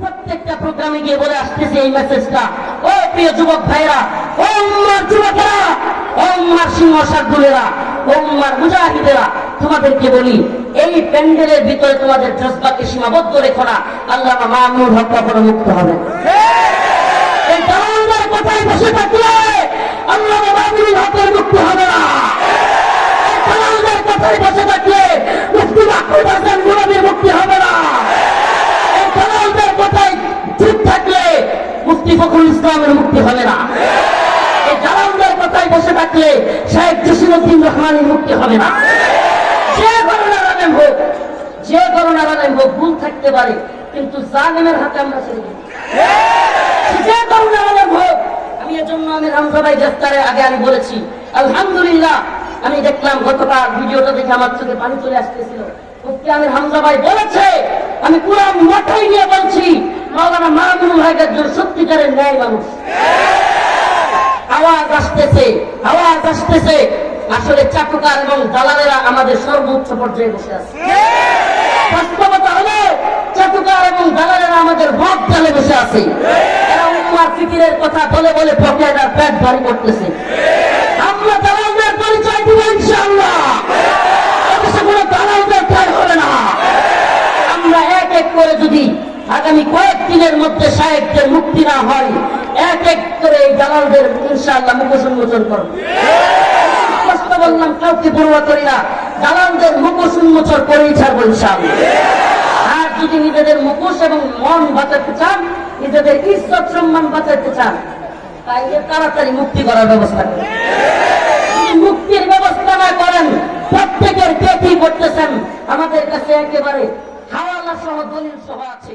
প্রত্যেকটা প্রোগ্রামে গিয়ে বলে আসতেছে এই মেসেজটা, ও প্রিয় যুবক ভাইরা, ও উম্মার যুবকেরা, ও উম্মার সিংহ শার্দুলেরা, ও উম্মার মুজাহিদেরা, তোমাদেরকে বলি এই প্যান্ডেলের ভিতরে তোমাদের জজবাকে সীমাবদ্ধ রেখো না, আল্লামা মামুনুল হক কখনো মুক্ত হবে। এই দালালদের কথায় বসে থাকলে আল্লামা মামুনুল হকের মুক্তি হবে না। এই দালালদের কথায় বসে থাকলে মুফতি মাহমুদ হাসান গোলামীর মুক্তি হবে না। এই দালালদের কথায় চুপ থাকলে মুফতি ফখরুল ইসলামের মুক্তি হবে না। এই দালালদের কথায় বসে থাকলে শেখ জসিমউদ্দিন রহমানের মুক্তি হবে না। যে করোনার আলেম হোক, যে করোনার আলেম হোক, ভুল থাকতে পারে, কিন্তু জালেমের হাতে আমরা ছেড়ে দিই। যে করোনার আলেম হোক, আমি এজন্য আমি হামজা ভাই গ্রেফতারের আগে আমি বলেছি আলহামদুলিল্লাহ, আমি দেখলাম গতকাল ভিডিওটা দেখে আমার চোখে পানি চলে আসতেছিল। মুফতি আমির হামজা ভাই বলেছে, আমি কুরআন মাথায় নিয়ে বলছি, মাওলানা মামুনুল হক একজন সত্যিকারের ন্যায় মানুষ। আওয়াজ আসতেছে, আওয়াজ আসতেছে, আসলে চাটুকার এবং দালালেরা আমাদের সর্বোচ্চ পর্যায়ে বসে আছে। বাস্তবতা হলো চাটুকার এবং দালালেরা আমাদের ভোট চালে বসে আছে। এরা উম্মার ফিকিরের কথা বলে বলে পকেটার পেট ভারী করতেছে। আমরা দালালদের পরিচয় দিব ইনশাআল্লাহ। অবশ্য কোনো দালালদের ঠাঁই হবে না। আমরা এক এক করে যদি আগামী কয়েকদিনের মধ্যে শায়েখদের মুক্তি না হয়, এক এক করে এই দালালদের ইনশাআল্লাহ মুখোশ উন্মোচন করব। স্পষ্ট বললাম, কাউকে পরোয়া করি না, দালালদের মুখোশ উন্মোচন করেই ছাড়বো ইনশাআল্লাহ। আর যদি নিজেদের মুখোশ এবং মন বাঁচাতে চান, নিজেদের ইজ্জত সম্মান বাঁচাতে চান, তাইলে তাড়াতাড়ি মুক্তি করার ব্যবস্থা করেন। যদি মুক্তির ব্যবস্থা না করেন, প্রত্যেকের কে কি করতেছেন আমাদের কাছে একেবারে হাওয়ালা সহ দলিল সহ আছে।